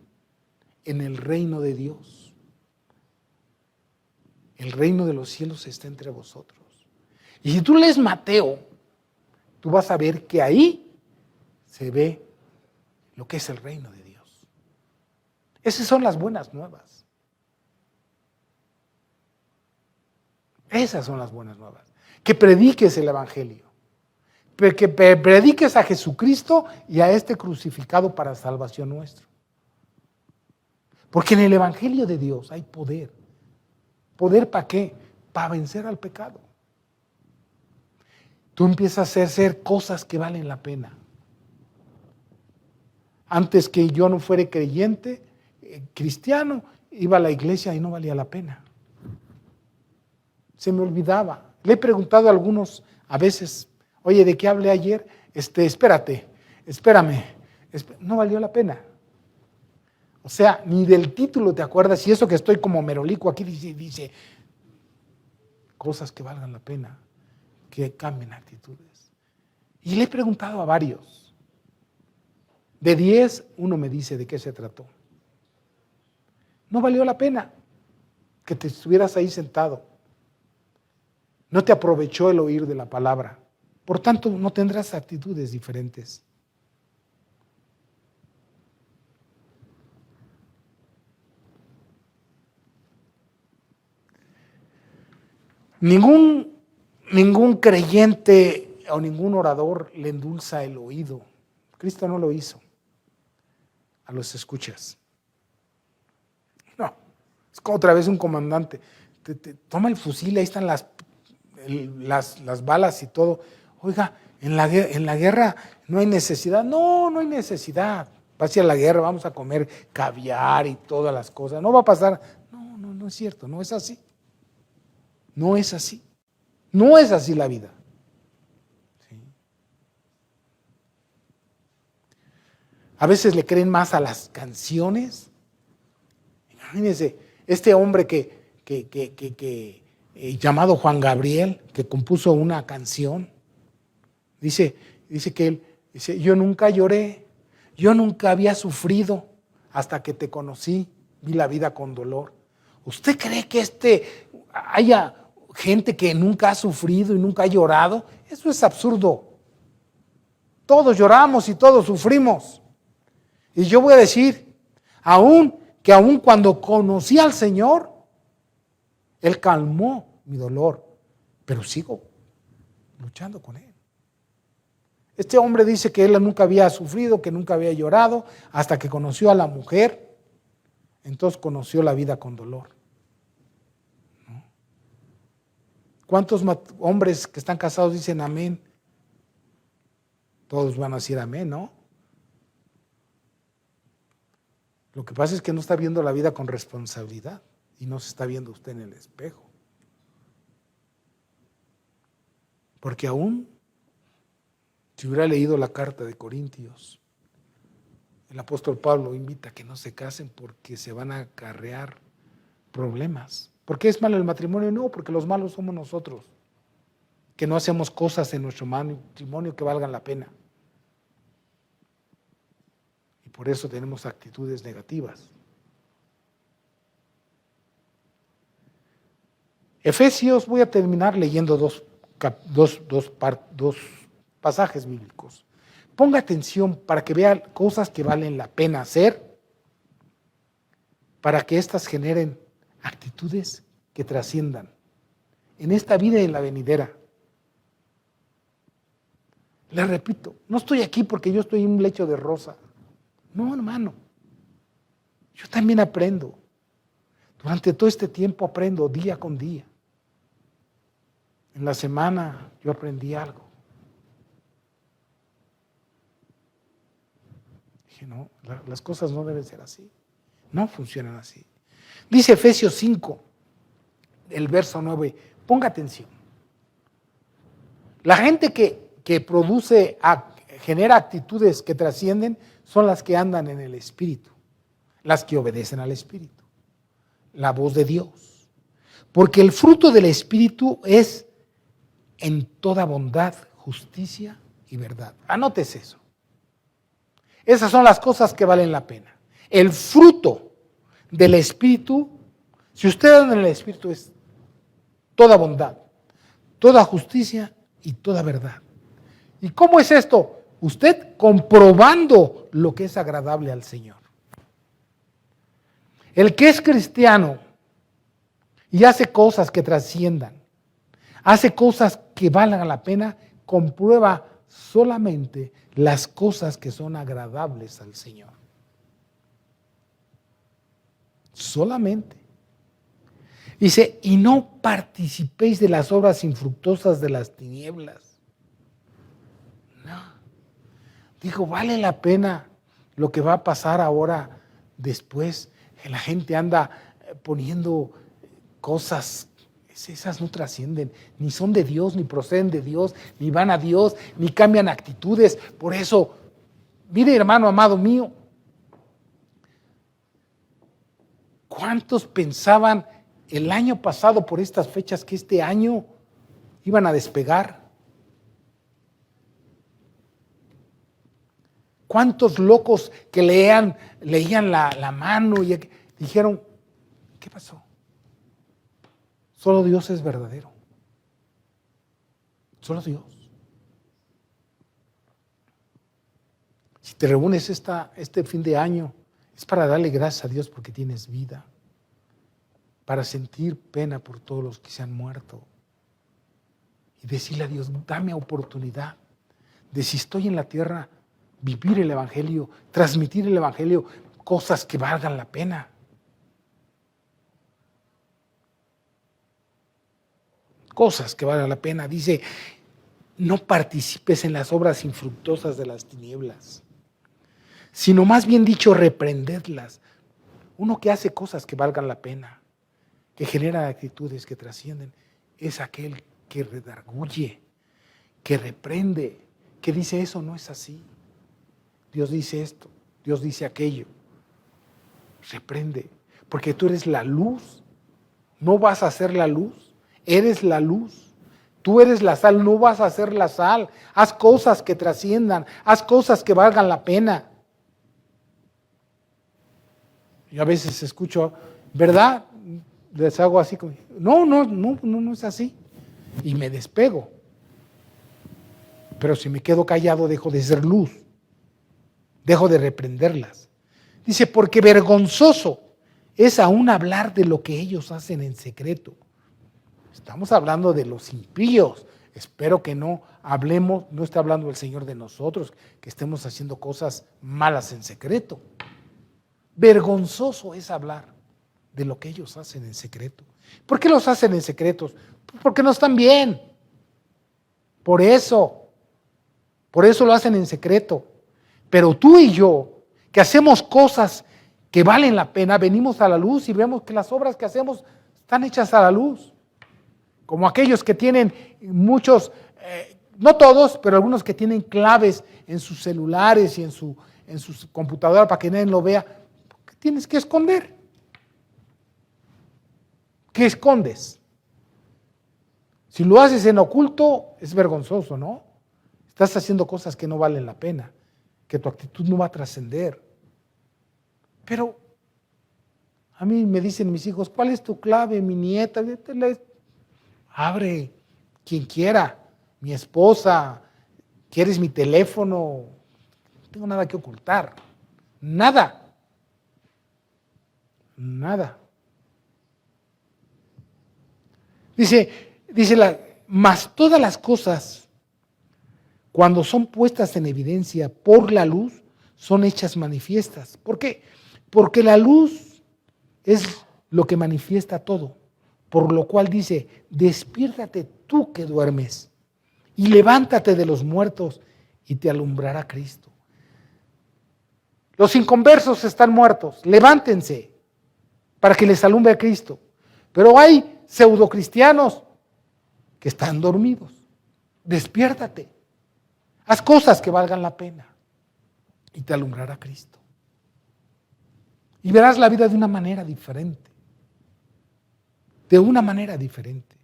[SPEAKER 1] en el reino de Dios. El reino de los cielos está entre vosotros. Y si tú lees Mateo, tú vas a ver que ahí se ve lo que es el reino de Dios. Esas son las buenas nuevas. Esas son las buenas nuevas. Que prediques el evangelio. Que prediques a Jesucristo y a este crucificado para salvación nuestra. Porque en el evangelio de Dios hay poder. ¿Poder para qué? Para vencer al pecado. Tú empiezas a hacer cosas que valen la pena. Antes que yo no fuera creyente, cristiano, iba a la iglesia y no valía la pena. Se me olvidaba. Le he preguntado a algunos a veces, oye, ¿de qué hablé ayer? Espérame. No valió la pena. O sea, ni del título te acuerdas, y eso que estoy como merolico aquí dice cosas que valgan la pena, que cambien actitudes. Y le he preguntado a varios. De 10, uno me dice de qué se trató. No valió la pena que te estuvieras ahí sentado. No te aprovechó el oír de la palabra. Por tanto, no tendrás actitudes diferentes. Ningún creyente o ningún orador le endulza el oído. Cristo no lo hizo a los escuchas. No, es como otra vez un comandante. Toma el fusil, ahí están las balas y todo. Oiga, en la guerra no hay necesidad. No hay necesidad. Va hacia la guerra, vamos a comer caviar y todas las cosas. No va a pasar. No es cierto, no es así. No es así. No es así la vida. ¿Sí? A veces le creen más a las canciones. Imagínense, este hombre llamado Juan Gabriel, que compuso una canción, dice que él, yo nunca lloré, yo nunca había sufrido hasta que te conocí, vi la vida con dolor. ¿Usted cree que haya gente que nunca ha sufrido y nunca ha llorado? Eso es absurdo. Todos lloramos y todos sufrimos. Y yo voy a decir, aún cuando conocí al Señor, Él calmó mi dolor, pero sigo luchando con Él. Este hombre dice que él nunca había sufrido, que nunca había llorado, hasta que conoció a la mujer, entonces conoció la vida con dolor. ¿No? ¿Cuántos hombres que están casados dicen amén? Todos van a decir amén, ¿no? Lo que pasa es que no está viendo la vida con responsabilidad y no se está viendo usted en el espejo. Porque aún, si hubiera leído la carta de Corintios, el apóstol Pablo invita a que no se casen porque se van a acarrear problemas. ¿Por qué es malo el matrimonio? No, porque los malos somos nosotros, que no hacemos cosas en nuestro matrimonio que valgan la pena. Y por eso tenemos actitudes negativas. Efesios, voy a terminar leyendo dos pasajes bíblicos. Ponga atención para que vea cosas que valen la pena hacer, para que éstas generen actitudes que trasciendan en esta vida y en la venidera. Les repito, no estoy aquí porque yo estoy en un lecho de rosa. No, hermano. Yo también aprendo. Durante todo este tiempo aprendo día con día. En la semana yo aprendí algo. Dije, no, las cosas no deben ser así. No funcionan así. Dice Efesios 5, el verso 9. Ponga atención. La gente que produce, genera actitudes que trascienden, son las que andan en el Espíritu, las que obedecen al Espíritu, la voz de Dios. Porque el fruto del Espíritu es en toda bondad, justicia y verdad. Anótese eso. Esas son las cosas que valen la pena. El fruto del Espíritu, si usted anda en el Espíritu, es toda bondad, toda justicia y toda verdad. ¿Y cómo es esto? Usted comprobando lo que es agradable al Señor. El que es cristiano y hace cosas que trasciendan, hace cosas que valgan la pena, comprueba solamente las cosas que son agradables al Señor. Solamente. Dice, y no participéis de las obras infructuosas de las tinieblas. No. Dijo, vale la pena lo que va a pasar ahora después. Que la gente anda poniendo cosas, esas no trascienden, ni son de Dios, ni proceden de Dios, ni van a Dios, ni cambian actitudes. Por eso, mire, hermano amado mío, ¿cuántos pensaban el año pasado por estas fechas que este año iban a despegar? ¿Cuántos locos que leían la mano y dijeron, ¿qué pasó? Solo Dios es verdadero. Solo Dios. Si te reúnes este fin de año, es para darle gracias a Dios porque tienes vida, para sentir pena por todos los que se han muerto, y decirle a Dios, dame oportunidad de, si estoy en la tierra, vivir el Evangelio, transmitir el Evangelio, cosas que valgan la pena. Cosas que valgan la pena. Dice, no participes en las obras infructuosas de las tinieblas, sino más bien dicho, reprenderlas. Uno que hace cosas que valgan la pena, que genera actitudes que trascienden, es aquel que redarguye, que reprende, que dice eso no es así. Dios dice esto, Dios dice aquello. Reprende, porque tú eres la luz. No vas a ser la luz, eres la luz. Tú eres la sal, no vas a ser la sal. Haz cosas que trasciendan, haz cosas que valgan la pena. Yo a veces escucho, ¿verdad? Les hago así como, no es así. Y me despego. Pero si me quedo callado, dejo de ser luz. Dejo de reprenderlas. Dice, porque vergonzoso es aún hablar de lo que ellos hacen en secreto. Estamos hablando de los impíos. Espero que no hablemos, no está hablando el Señor de nosotros, que estemos haciendo cosas malas en secreto. Vergonzoso es hablar de lo que ellos hacen en secreto. ¿Por qué los hacen en secretos? Porque no están bien. Por eso lo hacen en secreto. Pero tú y yo, que hacemos cosas que valen la pena, venimos a la luz y vemos que las obras que hacemos están hechas a la luz. Como aquellos que tienen muchos, no todos, pero algunos que tienen claves en sus celulares y en su computadora para que nadie lo vea. ¿Qué tienes que esconder? ¿Qué escondes? Si lo haces en oculto, es vergonzoso, ¿no? Estás haciendo cosas que no valen la pena, que tu actitud no va a trascender. Pero a mí me dicen mis hijos, ¿cuál es tu clave, mi nieta? Abre, quien quiera, mi esposa, ¿quieres mi teléfono? No tengo nada que ocultar, nada. Dice mas todas las cosas, cuando son puestas en evidencia por la luz, son hechas manifiestas. ¿Por qué? Porque la luz es lo que manifiesta todo. Por lo cual dice, despiértate tú que duermes y levántate de los muertos y te alumbrará Cristo. Los inconversos están muertos, levántense para que les alumbre a Cristo. Pero hay pseudocristianos que están dormidos. Despiértate, haz cosas que valgan la pena y te alumbrará Cristo. Y verás la vida de una manera diferente. De una manera diferente.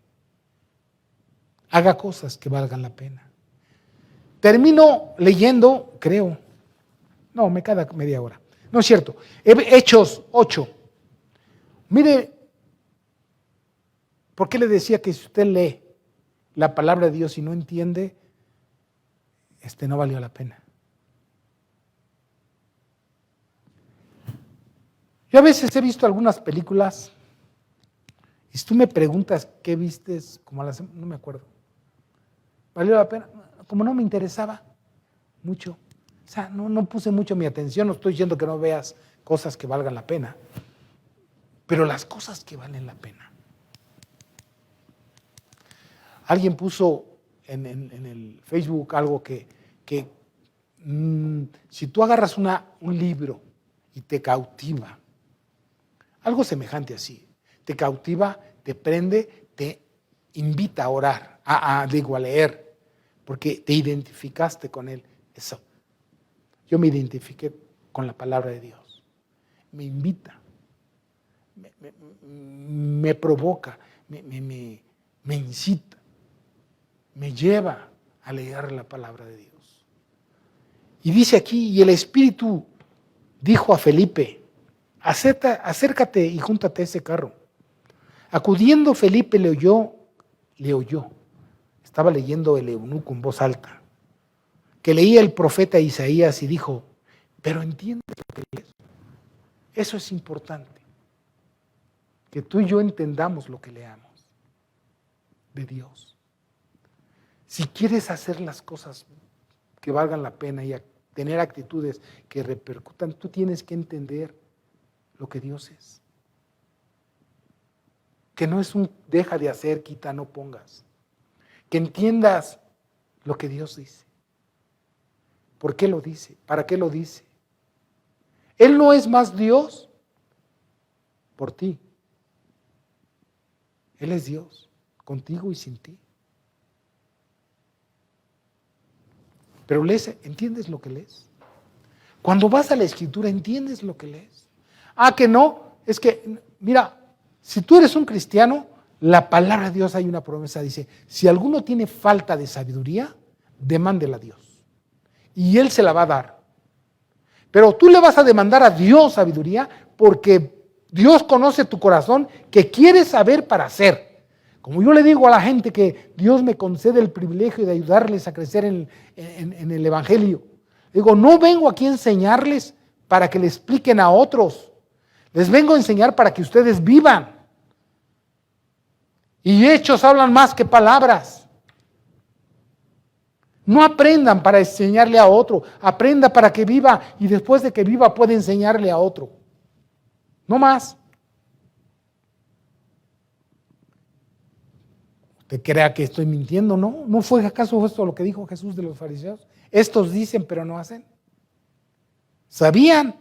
[SPEAKER 1] Haga cosas que valgan la pena. Termino leyendo, creo. No, me queda media hora. No es cierto. Hechos 8. Mire, ¿por qué le decía que si usted lee la palabra de Dios y no entiende, no valió la pena? Yo a veces he visto algunas películas. Y si tú me preguntas qué vistes, no me acuerdo. ¿Valió la pena? Como no me interesaba mucho. O sea, no puse mucho mi atención. No estoy diciendo que no veas cosas que valgan la pena. Pero las cosas que valen la pena. Alguien puso en el Facebook algo que si tú agarras un libro y te cautiva, algo semejante así, te cautiva, te prende, te invita a orar, a leer, porque te identificaste con él. Eso. Yo me identifiqué con la palabra de Dios. Me invita, me provoca, me incita, me lleva a leer la palabra de Dios. Y dice aquí, y el Espíritu dijo a Felipe, acércate y júntate a ese carro. Acudiendo Felipe le oyó, estaba leyendo el eunuco en voz alta, que leía el profeta Isaías y dijo, pero entiende lo que lees. Eso es importante, que tú y yo entendamos lo que leamos de Dios. Si quieres hacer las cosas que valgan la pena y tener actitudes que repercutan, tú tienes que entender lo que Dios es. Que no es un deja de hacer, quita, no pongas. Que entiendas lo que Dios dice. ¿Por qué lo dice? ¿Para qué lo dice? Él no es más Dios por ti. Él es Dios, contigo y sin ti. Pero lees, ¿entiendes lo que lees? Cuando vas a la Escritura, ¿entiendes lo que lees? Ah, que no, es que, mira, si tú eres un cristiano, la palabra de Dios hay una promesa, dice, si alguno tiene falta de sabiduría, demándela a Dios. Y Él se la va a dar. Pero tú le vas a demandar a Dios sabiduría porque Dios conoce tu corazón que quieres saber para hacer. Como yo le digo a la gente que Dios me concede el privilegio de ayudarles a crecer en el Evangelio. Digo, no vengo aquí a enseñarles para que le expliquen a otros. Les vengo a enseñar para que ustedes vivan. Y hechos hablan más que palabras. No aprendan para enseñarle a otro. Aprenda para que viva y después de que viva puede enseñarle a otro. No más. ¿Usted crea que estoy mintiendo? No. ¿No fue acaso esto lo que dijo Jesús de los fariseos? Estos dicen pero no hacen. Sabían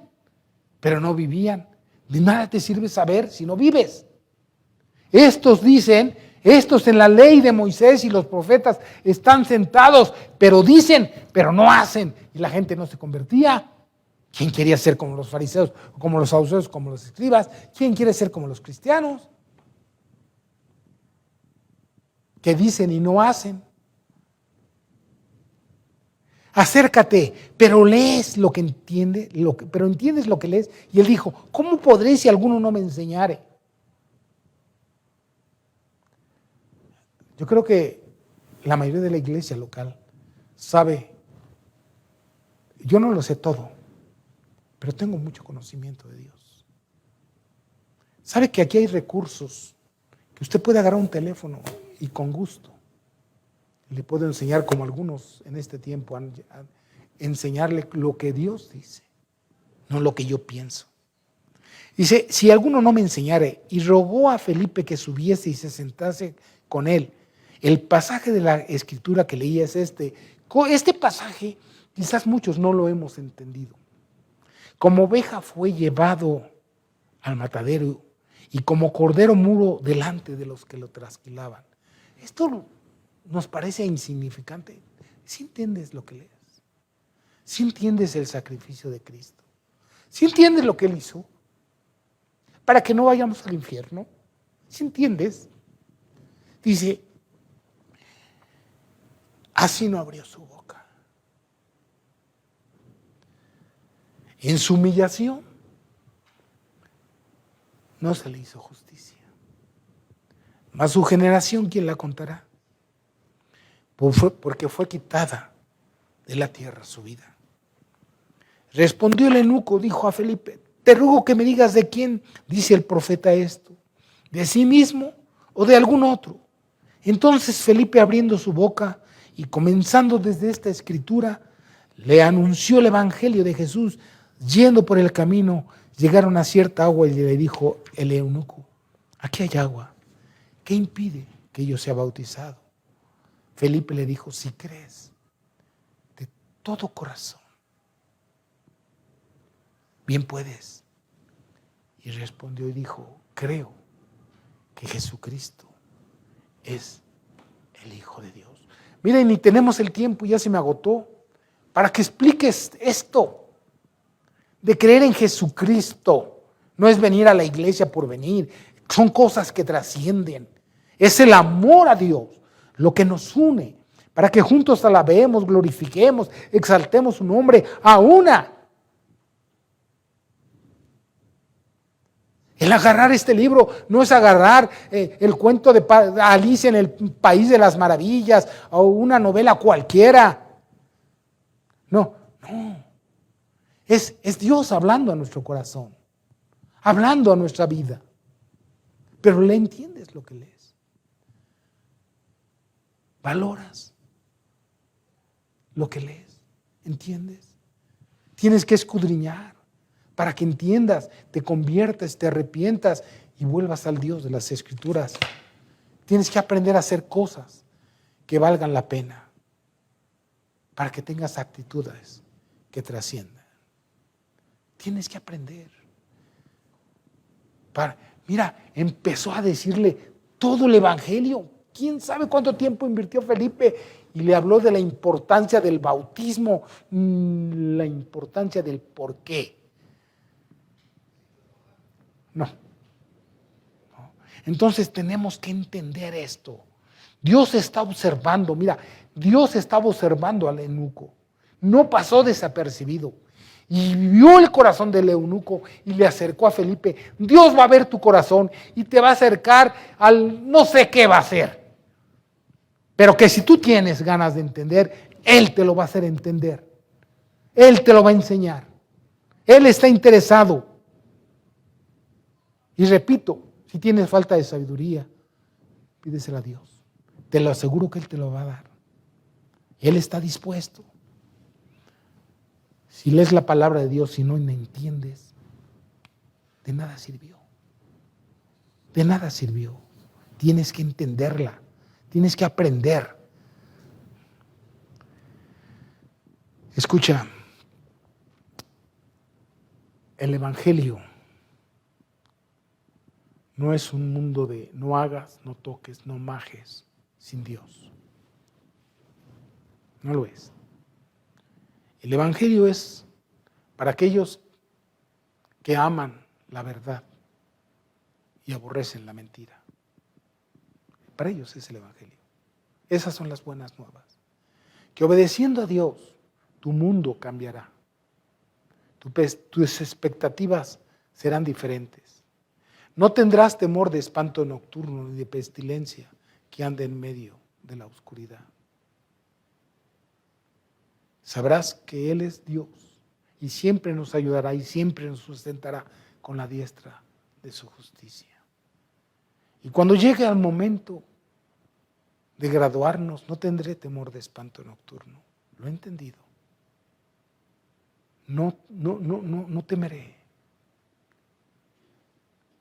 [SPEAKER 1] pero no vivían. De nada te sirve saber si no vives. Estos dicen, estos en la ley de Moisés y los profetas están sentados, pero dicen, pero no hacen. Y la gente no se convertía. ¿Quién quería ser como los fariseos, como los saduceos, como los escribas? ¿Quién quiere ser como los cristianos? Que dicen y no hacen. Acércate, pero lees lo que entiende, pero entiendes lo que lees. Y él dijo, ¿cómo podré si alguno no me enseñare? Yo creo que la mayoría de la iglesia local sabe, yo no lo sé todo, pero tengo mucho conocimiento de Dios. Sabe que aquí hay recursos, que usted puede agarrar un teléfono y con gusto le puedo enseñar, como algunos en este tiempo enseñarle lo que Dios dice, no lo que yo pienso. Dice, si alguno no me enseñare, y rogó a Felipe que subiese y se sentase con él. El pasaje de la Escritura que leía es este. Este pasaje quizás muchos no lo hemos entendido. Como oveja fue llevado al matadero y como cordero mudo delante de los que lo trasquilaban. Esto nos parece insignificante. ¿Sí entiendes lo que lees? ¿Sí entiendes el sacrificio de Cristo? ¿Sí entiendes lo que Él hizo? Para que no vayamos al infierno. ¿Sí entiendes? Dice, así no abrió su boca. En su humillación no se le hizo justicia. Mas su generación, ¿quién la contará? Porque fue quitada de la tierra su vida. Respondió el eunuco, dijo a Felipe, te ruego que me digas de quién dice el profeta esto, de sí mismo o de algún otro. Entonces Felipe, abriendo su boca y comenzando desde esta escritura, le anunció el evangelio de Jesús. Yendo por el camino, llegaron a cierta agua y le dijo el eunuco, aquí hay agua, ¿qué impide que yo sea bautizado? Felipe le dijo, si crees de todo corazón, bien puedes. Y respondió y dijo, creo que Jesucristo es el Hijo de Dios. Miren, ni tenemos el tiempo, ya se me agotó, para que expliques esto de creer en Jesucristo. No es venir a la iglesia por venir, son cosas que trascienden. Es el amor a Dios lo que nos une, para que juntos alabemos, glorifiquemos, exaltemos su nombre a una. El agarrar este libro no es agarrar el cuento de Alicia en el País de las Maravillas o una novela cualquiera. No. Es Dios hablando a nuestro corazón, hablando a nuestra vida. Pero ¿le entiendes lo que lees? ¿Valoras lo que lees. ¿Entiendes? Tienes que escudriñar para que entiendas, te conviertas, te arrepientas y vuelvas al Dios de las Escrituras. Tienes que aprender a hacer cosas que valgan la pena para que tengas actitudes que trasciendan. Tienes que aprender. Mira, empezó a decirle todo el Evangelio. ¿Quién sabe cuánto tiempo invirtió Felipe? Y le habló de la importancia del bautismo, la importancia del por qué. No. Entonces tenemos que entender esto. Dios está observando, mira, Dios estaba observando al eunuco. No pasó desapercibido. Y vio el corazón del eunuco y le acercó a Felipe. Dios va a ver tu corazón y te va a acercar al no sé qué va a hacer. Pero que si tú tienes ganas de entender, Él te lo va a hacer entender. Él te lo va a enseñar. Él está interesado. Y repito, si tienes falta de sabiduría, pídesela a Dios. Te lo aseguro que Él te lo va a dar. Él está dispuesto. Si lees la palabra de Dios y no la entiendes, de nada sirvió. De nada sirvió. Tienes que entenderla. Tienes que aprender. Escucha, el Evangelio no es un mundo de no hagas, no toques, no majes sin Dios. No lo es. El Evangelio es para aquellos que aman la verdad y aborrecen la mentira. Para ellos es el Evangelio. Esas son las buenas nuevas. Que obedeciendo a Dios, tu mundo cambiará. Tus expectativas serán diferentes. No tendrás temor de espanto nocturno ni de pestilencia que ande en medio de la oscuridad. Sabrás que Él es Dios y siempre nos ayudará y siempre nos sustentará con la diestra de su justicia. Y cuando llegue el momento de graduarnos, no tendré temor de espanto nocturno. Lo he entendido. No temeré.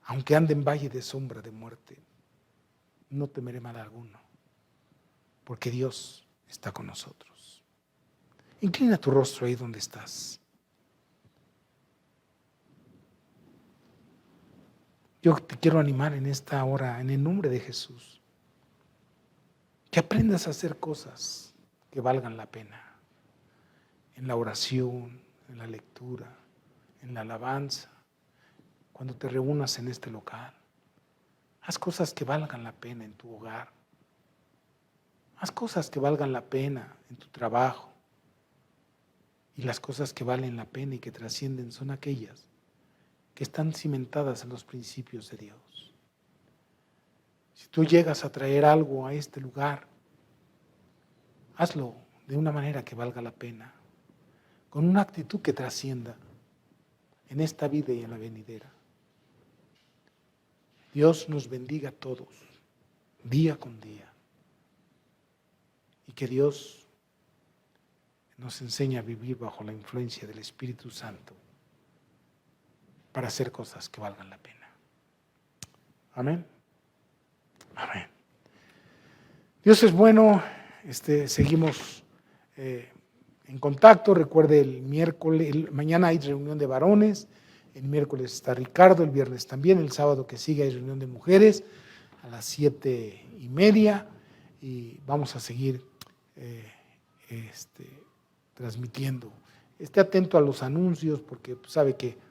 [SPEAKER 1] Aunque ande en valle de sombra de muerte, no temeré mal alguno, porque Dios está con nosotros. Inclina tu rostro ahí donde estás. Yo te quiero animar en esta hora, en el nombre de Jesús, que aprendas a hacer cosas que valgan la pena. En la oración, en la lectura, en la alabanza, cuando te reúnas en este local. Haz cosas que valgan la pena en tu hogar. Haz cosas que valgan la pena en tu trabajo. Y las cosas que valen la pena y que trascienden son aquellas que están cimentadas en los principios de Dios. Si tú llegas a traer algo a este lugar, hazlo de una manera que valga la pena, con una actitud que trascienda en esta vida y en la venidera. Dios nos bendiga a todos, día con día, y que Dios nos enseñe a vivir bajo la influencia del Espíritu Santo para hacer cosas que valgan la pena. Amén. Amén. Dios es bueno. Seguimos en contacto. Recuerde, mañana hay reunión de varones, el miércoles está Ricardo, el viernes también, el sábado que sigue hay reunión de mujeres a las 7:30 y vamos a seguir transmitiendo. Esté atento a los anuncios porque sabe que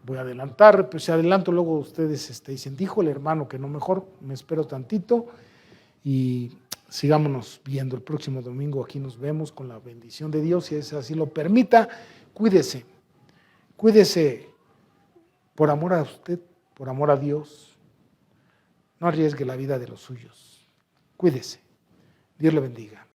[SPEAKER 1] voy a adelantar, pero si adelanto luego ustedes dicen, dijo el hermano que no, mejor me espero tantito y sigámonos viendo el próximo domingo. Aquí nos vemos con la bendición de Dios, si así lo permita. Cuídese por amor a usted, por amor a Dios. No arriesgue la vida de los suyos. Cuídese. Dios le bendiga.